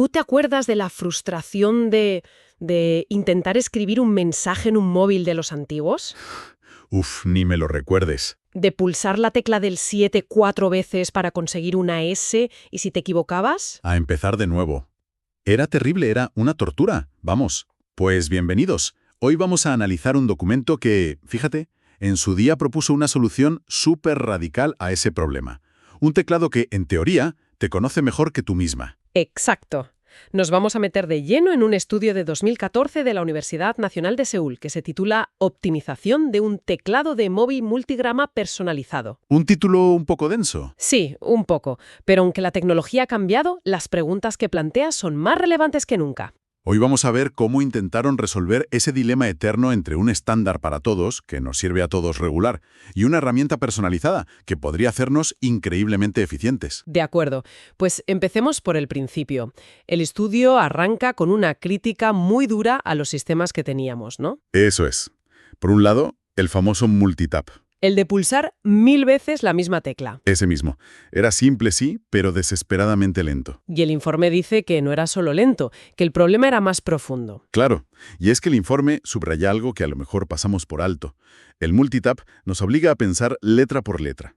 ¿Tú te acuerdas de la frustración de intentar escribir un mensaje en un móvil de los antiguos? Uf, ni me lo recuerdes. ¿De pulsar la tecla del 7 4 veces para conseguir una S y si te equivocabas? A empezar de nuevo. Era terrible, era una tortura. Vamos. Pues bienvenidos. Hoy vamos a analizar un documento que, fíjate, en su día propuso una solución súper radical a ese problema. Un teclado que, en teoría, te conoce mejor que tú misma. Exacto. Nos vamos a meter de lleno en un estudio de 2014 de la Universidad Nacional de Seúl que se titula Optimización de un teclado de móvil multigrama personalizado. Un título un poco denso. Sí, un poco, pero aunque la tecnología ha cambiado, las preguntas que plantea son más relevantes que nunca. Hoy vamos a ver cómo intentaron resolver ese dilema eterno entre un estándar para todos, que nos sirve a todos regular, y una herramienta personalizada, que podría hacernos increíblemente eficientes. De acuerdo, pues empecemos por el principio. El estudio arranca con una crítica muy dura a los sistemas que teníamos, ¿no? Eso es. Por un lado, el famoso multitap. El de pulsar 1000 veces la misma tecla. Ese mismo. Era simple, sí, pero desesperadamente lento. Y el informe dice que no era solo lento, que el problema era más profundo. Claro, y es que el informe subraya algo que a lo mejor pasamos por alto. El multitap nos obliga a pensar letra por letra.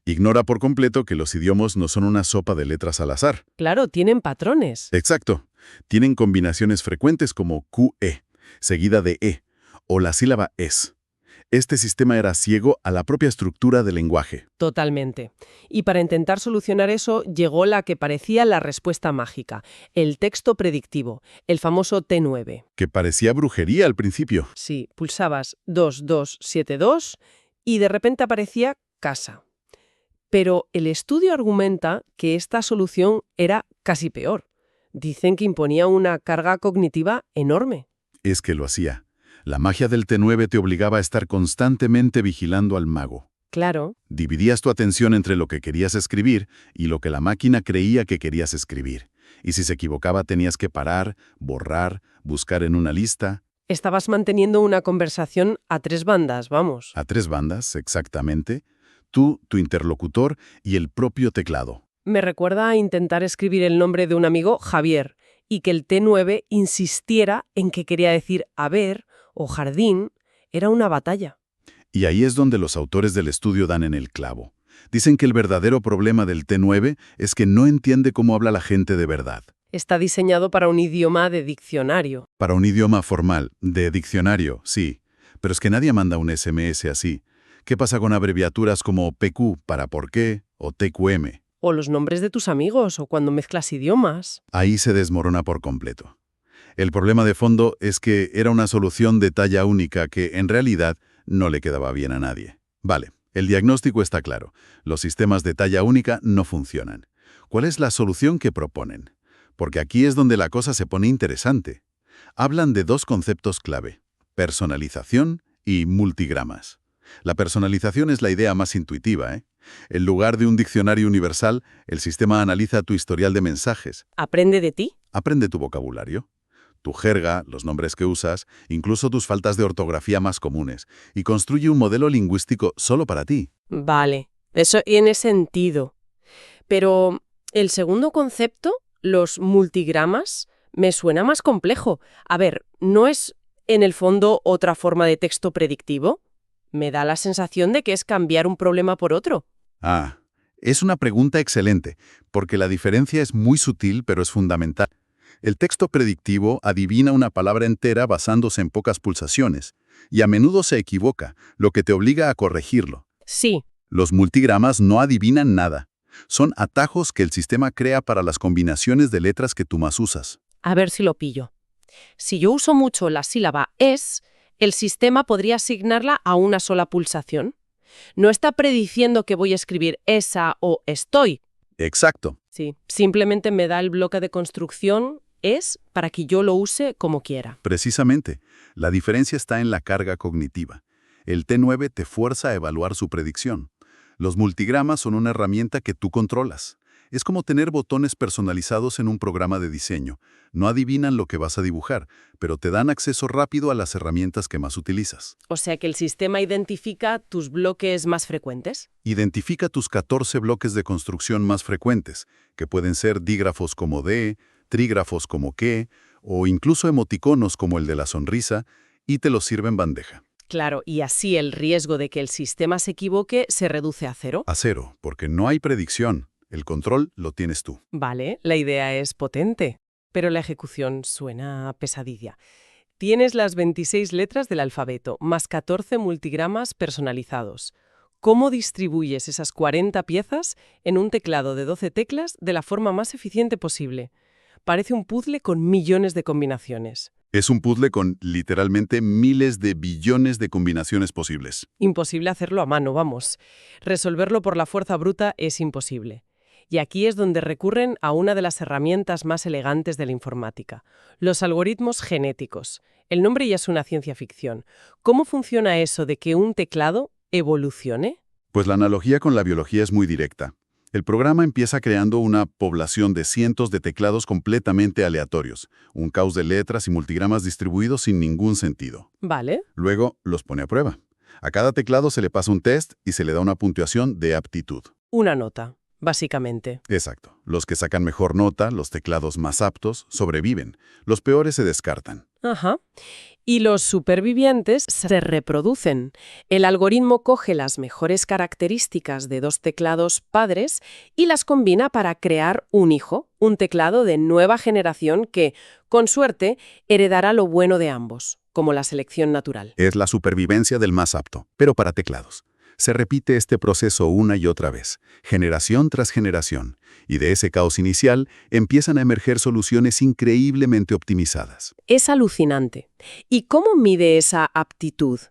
Ignora por completo que los idiomas no son una sopa de letras al azar. Claro, tienen patrones. Exacto. Tienen combinaciones frecuentes como QE, seguida de E, o la sílaba ES. Este sistema era ciego a la propia estructura del lenguaje. Totalmente. Y para intentar solucionar eso, llegó la que parecía la respuesta mágica, el texto predictivo, el famoso T9. Que parecía brujería al principio. Sí, pulsabas 2272 y de repente aparecía casa. Pero el estudio argumenta que esta solución era casi peor. Dicen que imponía una carga cognitiva enorme. Es que lo hacía. La magia del T9 te obligaba a estar constantemente vigilando al mago. Claro. Dividías tu atención entre lo que querías escribir y lo que la máquina creía que querías escribir. Y si se equivocaba tenías que parar, borrar, buscar en una lista. Estabas manteniendo una conversación a tres bandas, vamos. A tres bandas, exactamente. Tú, tu interlocutor y el propio teclado. Me recuerda a intentar escribir el nombre de un amigo, Javier, y que el T9 insistiera en que quería decir haber o jardín. Era una batalla. Y ahí es donde los autores del estudio dan en el clavo. Dicen que el verdadero problema del T9 es que no entiende cómo habla la gente de verdad. Está diseñado para un idioma de diccionario. Para un idioma formal, de diccionario, sí. Pero es que nadie manda un SMS así. ¿Qué pasa con abreviaturas como PQ para por qué o TQM? O los nombres de tus amigos, o cuando mezclas idiomas. Ahí se desmorona por completo. El problema de fondo es que era una solución de talla única que, en realidad, no le quedaba bien a nadie. Vale, el diagnóstico está claro. Los sistemas de talla única no funcionan. ¿Cuál es la solución que proponen? Porque aquí es donde la cosa se pone interesante. Hablan de dos conceptos clave: personalización y multigramas. La personalización es la idea más intuitiva, ¿eh? En lugar de un diccionario universal, el sistema analiza tu historial de mensajes. ¿Aprende de ti? Aprende tu vocabulario, tu jerga, los nombres que usas, incluso tus faltas de ortografía más comunes, y construye un modelo lingüístico solo para ti. Vale, eso tiene sentido. Pero el segundo concepto, los multigramas, me suena más complejo. A ver, ¿no es en el fondo otra forma de texto predictivo? Me da la sensación de que es cambiar un problema por otro. Ah, es una pregunta excelente, porque la diferencia es muy sutil, pero es fundamental. El texto predictivo adivina una palabra entera basándose en pocas pulsaciones, y a menudo se equivoca, lo que te obliga a corregirlo. Sí. Los multigramas no adivinan nada. Son atajos que el sistema crea para las combinaciones de letras que tú más usas. A ver si lo pillo. Si yo uso mucho la sílaba es, el sistema podría asignarla a una sola pulsación. No está prediciendo que voy a escribir esa o estoy. Exacto. Sí, simplemente me da el bloque de construcción es para que yo lo use como quiera. Precisamente. La diferencia está en la carga cognitiva. El T9 te fuerza a evaluar su predicción. Los multigramas son una herramienta que tú controlas. Es como tener botones personalizados en un programa de diseño. No adivinan lo que vas a dibujar, pero te dan acceso rápido a las herramientas que más utilizas. O sea que el sistema identifica tus bloques más frecuentes. Identifica tus 14 bloques de construcción más frecuentes, que pueden ser dígrafos como D, trígrafos como qué, o incluso emoticonos como el de la sonrisa, y te los sirve en bandeja. Claro, y así el riesgo de que el sistema se equivoque se reduce a cero. A cero, porque no hay predicción. El control lo tienes tú. Vale, la idea es potente, pero la ejecución suena a pesadilla. Tienes las 26 letras del alfabeto, más 14 multigramas personalizados. ¿Cómo distribuyes esas 40 piezas en un teclado de 12 teclas de la forma más eficiente posible? Parece un puzzle con millones de combinaciones. Es un puzzle con literalmente miles de billones de combinaciones posibles. Imposible hacerlo a mano, vamos. Resolverlo por la fuerza bruta es imposible. Y aquí es donde recurren a una de las herramientas más elegantes de la informática, los algoritmos genéticos. El nombre ya es una ciencia ficción. ¿Cómo funciona eso de que un teclado evolucione? Pues la analogía con la biología es muy directa. El programa empieza creando una población de cientos de teclados completamente aleatorios, un caos de letras y multigramas distribuidos sin ningún sentido. Vale. Luego los pone a prueba. A cada teclado se le pasa un test y se le da una puntuación de aptitud. Una nota, básicamente. Exacto. Los que sacan mejor nota, los teclados más aptos, sobreviven. Los peores se descartan. Ajá. Y los supervivientes se reproducen. El algoritmo coge las mejores características de dos teclados padres y las combina para crear un hijo, un teclado de nueva generación que, con suerte, heredará lo bueno de ambos, como la selección natural. Es la supervivencia del más apto, pero para teclados. Se repite este proceso una y otra vez, generación tras generación, y de ese caos inicial empiezan a emerger soluciones increíblemente optimizadas. Es alucinante. ¿Y cómo mide esa aptitud?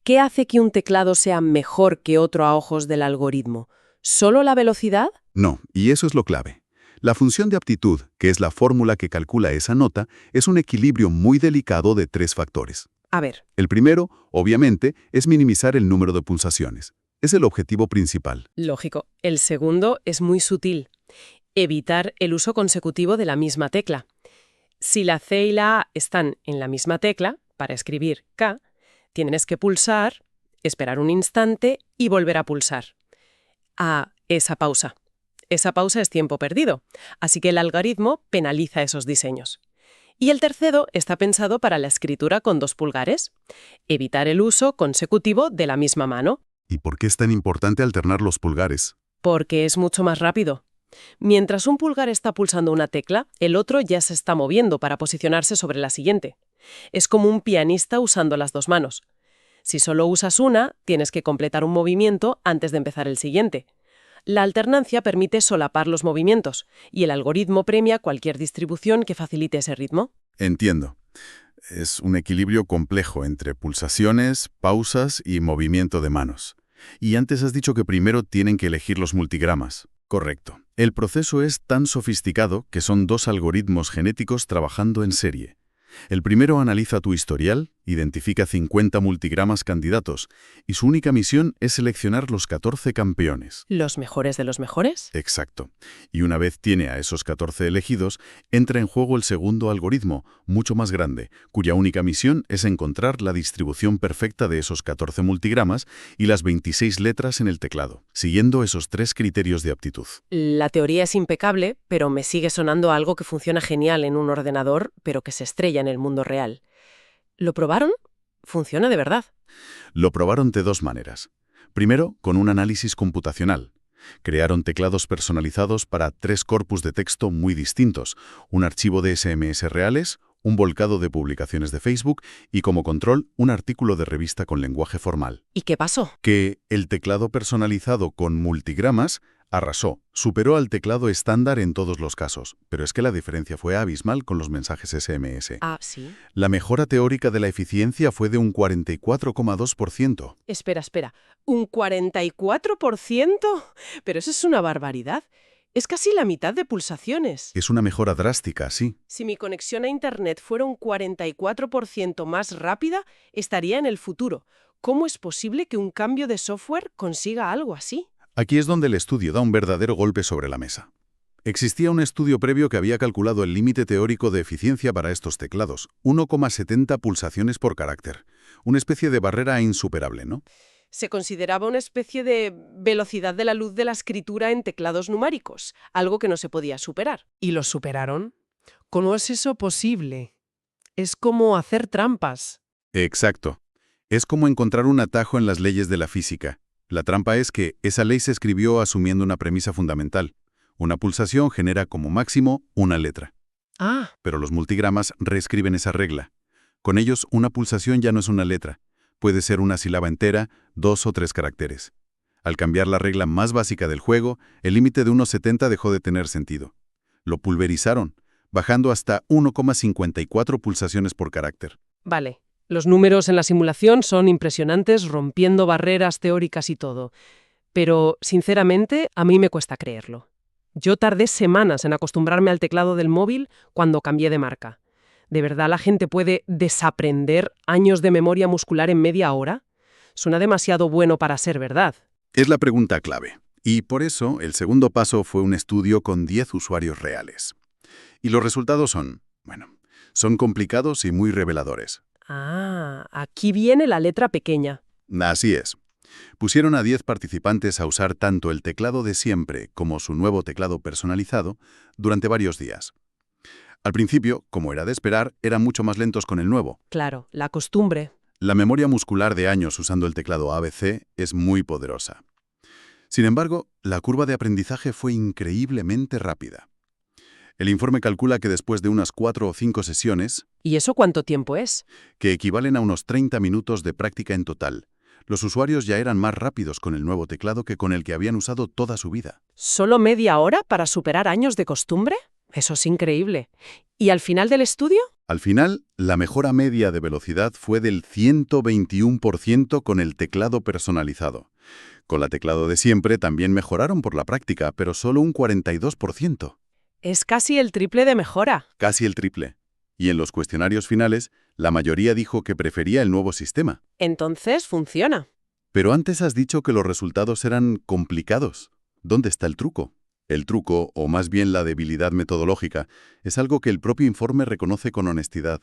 ¿Qué hace que un teclado sea mejor que otro a ojos del algoritmo? ¿Solo la velocidad? No, y eso es lo clave. La función de aptitud, que es la fórmula que calcula esa nota, es un equilibrio muy delicado de tres factores. A ver, El primero, obviamente, es minimizar el número de pulsaciones. Es el objetivo principal. lógico. El segundo es muy sutil. Evitar el uso consecutivo de la misma tecla. Si la C y la A están en la misma tecla, para escribir K, tienes que pulsar, esperar un instante y volver a pulsar. Esa pausa. Esa pausa es tiempo perdido, así que el algoritmo penaliza esos diseños. Y el tercero está pensado para la escritura con 2 pulgares. Evitar el uso consecutivo de la misma mano, ¿Y por qué es tan importante alternar los pulgares? porque es mucho más rápido. Mientras un pulgar está pulsando una tecla, el otro ya se está moviendo para posicionarse sobre la siguiente. Es como un pianista usando las 2 manos. Si solo usas una, tienes que completar un movimiento antes de empezar el siguiente. La alternancia permite solapar los movimientos, y el algoritmo premia cualquier distribución que facilite ese ritmo. Entiendo. Es un equilibrio complejo entre pulsaciones, pausas y movimiento de manos. Y antes has dicho que primero tienen que elegir los multigramas. Correcto. El proceso es tan sofisticado que son 2 algoritmos genéticos trabajando en serie. El primero analiza tu historial, identifica 50 multigramas candidatos, y su única misión es seleccionar los 14 campeones. ¿Los mejores de los mejores? Exacto. Y una vez tiene a esos 14 elegidos, entra en juego el segundo algoritmo, mucho más grande, cuya única misión es encontrar la distribución perfecta de esos 14 multigramas y las 26 letras en el teclado, siguiendo esos 3 criterios de aptitud. La teoría es impecable, pero me sigue sonando algo que funciona genial en un ordenador, pero que se estrella en el mundo real. ¿Lo probaron? ¿Funciona de verdad? Lo probaron de 2 maneras. Primero, con un análisis computacional. Crearon teclados personalizados para 3 corpus de texto muy distintos, un archivo de SMS reales, un volcado de publicaciones de Facebook y, como control, un artículo de revista con lenguaje formal. ¿Y qué pasó? Que el teclado personalizado con multigramas arrasó, superó al teclado estándar en todos los casos, pero es que la diferencia fue abismal con los mensajes SMS. Ah, sí. La mejora teórica de la eficiencia fue de un 44,2%. Espera. ¿Un 44%? Pero eso es una barbaridad. Es casi la mitad de pulsaciones. Es una mejora drástica, sí. Si mi conexión a Internet fuera un 44% más rápida, estaría en el futuro. ¿Cómo es posible que un cambio de software consiga algo así? Aquí es donde el estudio da un verdadero golpe sobre la mesa. Existía un estudio previo que había calculado el límite teórico de eficiencia para estos teclados, 1,70 pulsaciones por carácter. Una especie de barrera insuperable, ¿no? Se consideraba una especie de velocidad de la luz de la escritura en teclados numéricos, algo que no se podía superar. ¿Y lo superaron? ¿Cómo es eso posible? Es como hacer trampas. Exacto. Es como encontrar un atajo en las leyes de la física. La trampa es que esa ley se escribió asumiendo una premisa fundamental. Una pulsación genera como máximo una letra. Ah, Pero los multigramas reescriben esa regla. Con ellos, una pulsación ya no es una letra. Puede ser una sílaba entera, 2 o 3 caracteres. Al cambiar la regla más básica del juego, el límite de 1,70 dejó de tener sentido. Lo pulverizaron, bajando hasta 1,54 pulsaciones por carácter. vale. Los números en la simulación son impresionantes, rompiendo barreras teóricas y todo. Pero, sinceramente, a mí me cuesta creerlo. Yo tardé semanas en acostumbrarme al teclado del móvil cuando cambié de marca. ¿De verdad la gente puede desaprender años de memoria muscular en media hora? Suena demasiado bueno para ser verdad. Es la pregunta clave. Y por eso, el segundo paso fue un estudio con 10 usuarios reales. Y los resultados son complicados y muy reveladores. Ah, aquí viene la letra pequeña. Así es. Pusieron a 10 participantes a usar tanto el teclado de siempre como su nuevo teclado personalizado durante varios días. Al principio, como era de esperar, eran mucho más lentos con el nuevo. Claro, la costumbre. La memoria muscular de años usando el teclado ABC es muy poderosa. Sin embargo, la curva de aprendizaje fue increíblemente rápida. El informe calcula que después de unas 4 o 5 sesiones, ¿Y eso cuánto tiempo es? que equivalen a unos 30 minutos de práctica en total, los usuarios ya eran más rápidos con el nuevo teclado que con el que habían usado toda su vida. ¿Solo media hora para superar años de costumbre? Eso es increíble. ¿Y al final del estudio? Al final, la mejora media de velocidad fue del 121% con el teclado personalizado. Con la teclado de siempre también mejoraron por la práctica, pero solo un 42%. Es casi el triple de mejora. Casi el triple. Y en los cuestionarios finales, la mayoría dijo que prefería el nuevo sistema. Entonces funciona. Pero antes has dicho que los resultados eran complicados. ¿Dónde está el truco? El truco, o más bien la debilidad metodológica, es algo que el propio informe reconoce con honestidad.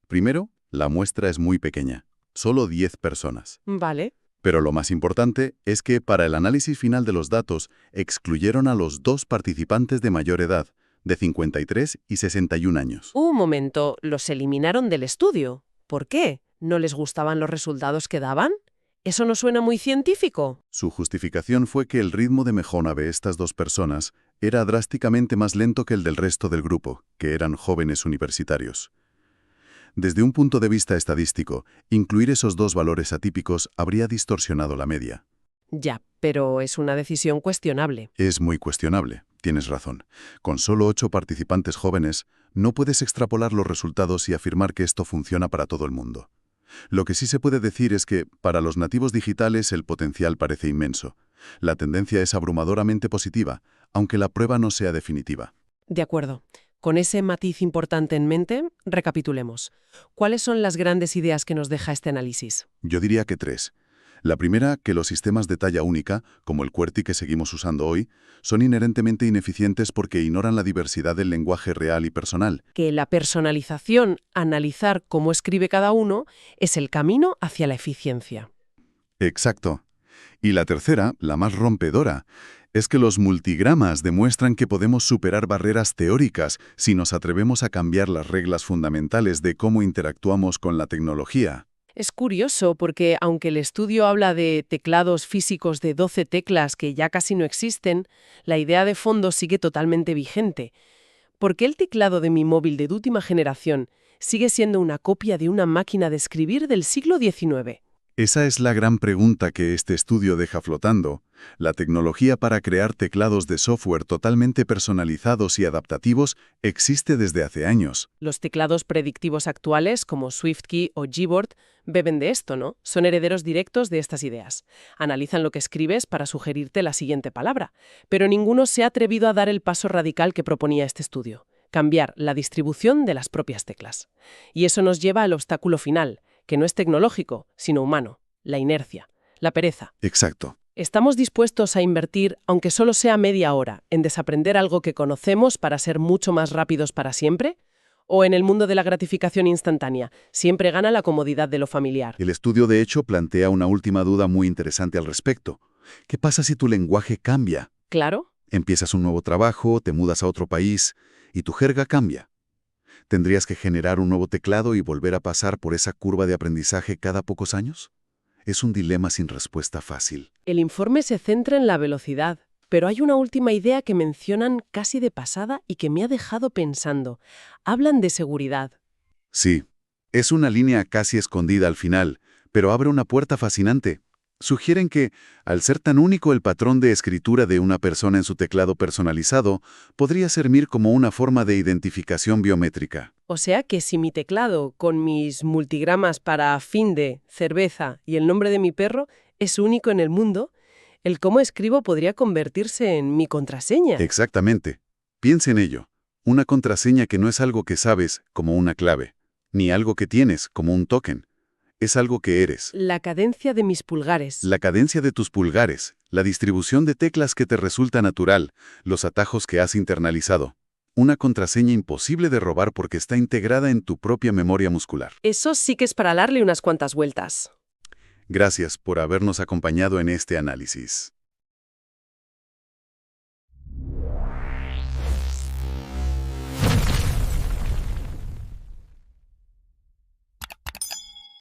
Primero, la muestra es muy pequeña, solo 10 personas. Vale. Pero lo más importante es que para el análisis final de los datos excluyeron a los 2 participantes de mayor edad, de 53 y 61 años. Un momento, ¿los eliminaron del estudio? ¿Por qué? ¿No les gustaban los resultados que daban? ¿Eso no suena muy científico? Su justificación fue que el ritmo de mejora de estas 2 personas era drásticamente más lento que el del resto del grupo, que eran jóvenes universitarios. Desde un punto de vista estadístico, incluir esos 2 valores atípicos habría distorsionado la media. Ya, pero es una decisión cuestionable. Es muy cuestionable, tienes razón. Con solo 8 participantes jóvenes, no puedes extrapolar los resultados y afirmar que esto funciona para todo el mundo. Lo que sí se puede decir es que, para los nativos digitales, el potencial parece inmenso. La tendencia es abrumadoramente positiva, aunque la prueba no sea definitiva. De acuerdo. Con ese matiz importante en mente, recapitulemos. ¿Cuáles son las grandes ideas que nos deja este análisis? Yo diría que 3. La primera, que los sistemas de talla única, como el QWERTY que seguimos usando hoy, son inherentemente ineficientes porque ignoran la diversidad del lenguaje real y personal. Que la personalización, analizar cómo escribe cada uno, es el camino hacia la eficiencia. Exacto. Y la tercera, la más rompedora, es que los multigramas demuestran que podemos superar barreras teóricas si nos atrevemos a cambiar las reglas fundamentales de cómo interactuamos con la tecnología. Es curioso porque, aunque el estudio habla de teclados físicos de 12 teclas que ya casi no existen, la idea de fondo sigue totalmente vigente. ¿Por qué el teclado de mi móvil de última generación sigue siendo una copia de una máquina de escribir del siglo XIX? Esa es la gran pregunta que este estudio deja flotando. La tecnología para crear teclados de software totalmente personalizados y adaptativos existe desde hace años. Los teclados predictivos actuales, como SwiftKey o Gboard, beben de esto, ¿no? Son herederos directos de estas ideas. Analizan lo que escribes para sugerirte la siguiente palabra. Pero ninguno se ha atrevido a dar el paso radical que proponía este estudio: cambiar la distribución de las propias teclas. Y eso nos lleva al obstáculo final, que no es tecnológico, sino humano: la inercia, la pereza. Exacto. ¿Estamos dispuestos a invertir, aunque solo sea media hora, en desaprender algo que conocemos para ser mucho más rápidos para siempre? ¿O en el mundo de la gratificación instantánea, siempre gana la comodidad de lo familiar? El estudio, de hecho, plantea una última duda muy interesante al respecto. ¿Qué pasa si tu lenguaje cambia? ¿Claro? Empiezas un nuevo trabajo, te mudas a otro país y tu jerga cambia. ¿Tendrías que generar un nuevo teclado y volver a pasar por esa curva de aprendizaje cada pocos años? Es un dilema sin respuesta fácil. El informe se centra en la velocidad, pero hay una última idea que mencionan casi de pasada y que me ha dejado pensando. Hablan de seguridad. Sí, es una línea casi escondida al final, pero abre una puerta fascinante. Sugieren que, al ser tan único el patrón de escritura de una persona en su teclado personalizado, podría servir como una forma de identificación biométrica. O sea que si mi teclado, con mis multigramas para fin de, cerveza y el nombre de mi perro, es único en el mundo, el cómo escribo podría convertirse en mi contraseña. Exactamente. Piensa en ello. Una contraseña que no es algo que sabes, como una clave, ni algo que tienes, como un token. Es algo que eres. La cadencia de mis pulgares. La cadencia de tus pulgares, la distribución de teclas que te resulta natural, los atajos que has internalizado. Una contraseña imposible de robar porque está integrada en tu propia memoria muscular. Eso sí que es para darle unas cuantas vueltas. Gracias por habernos acompañado en este análisis.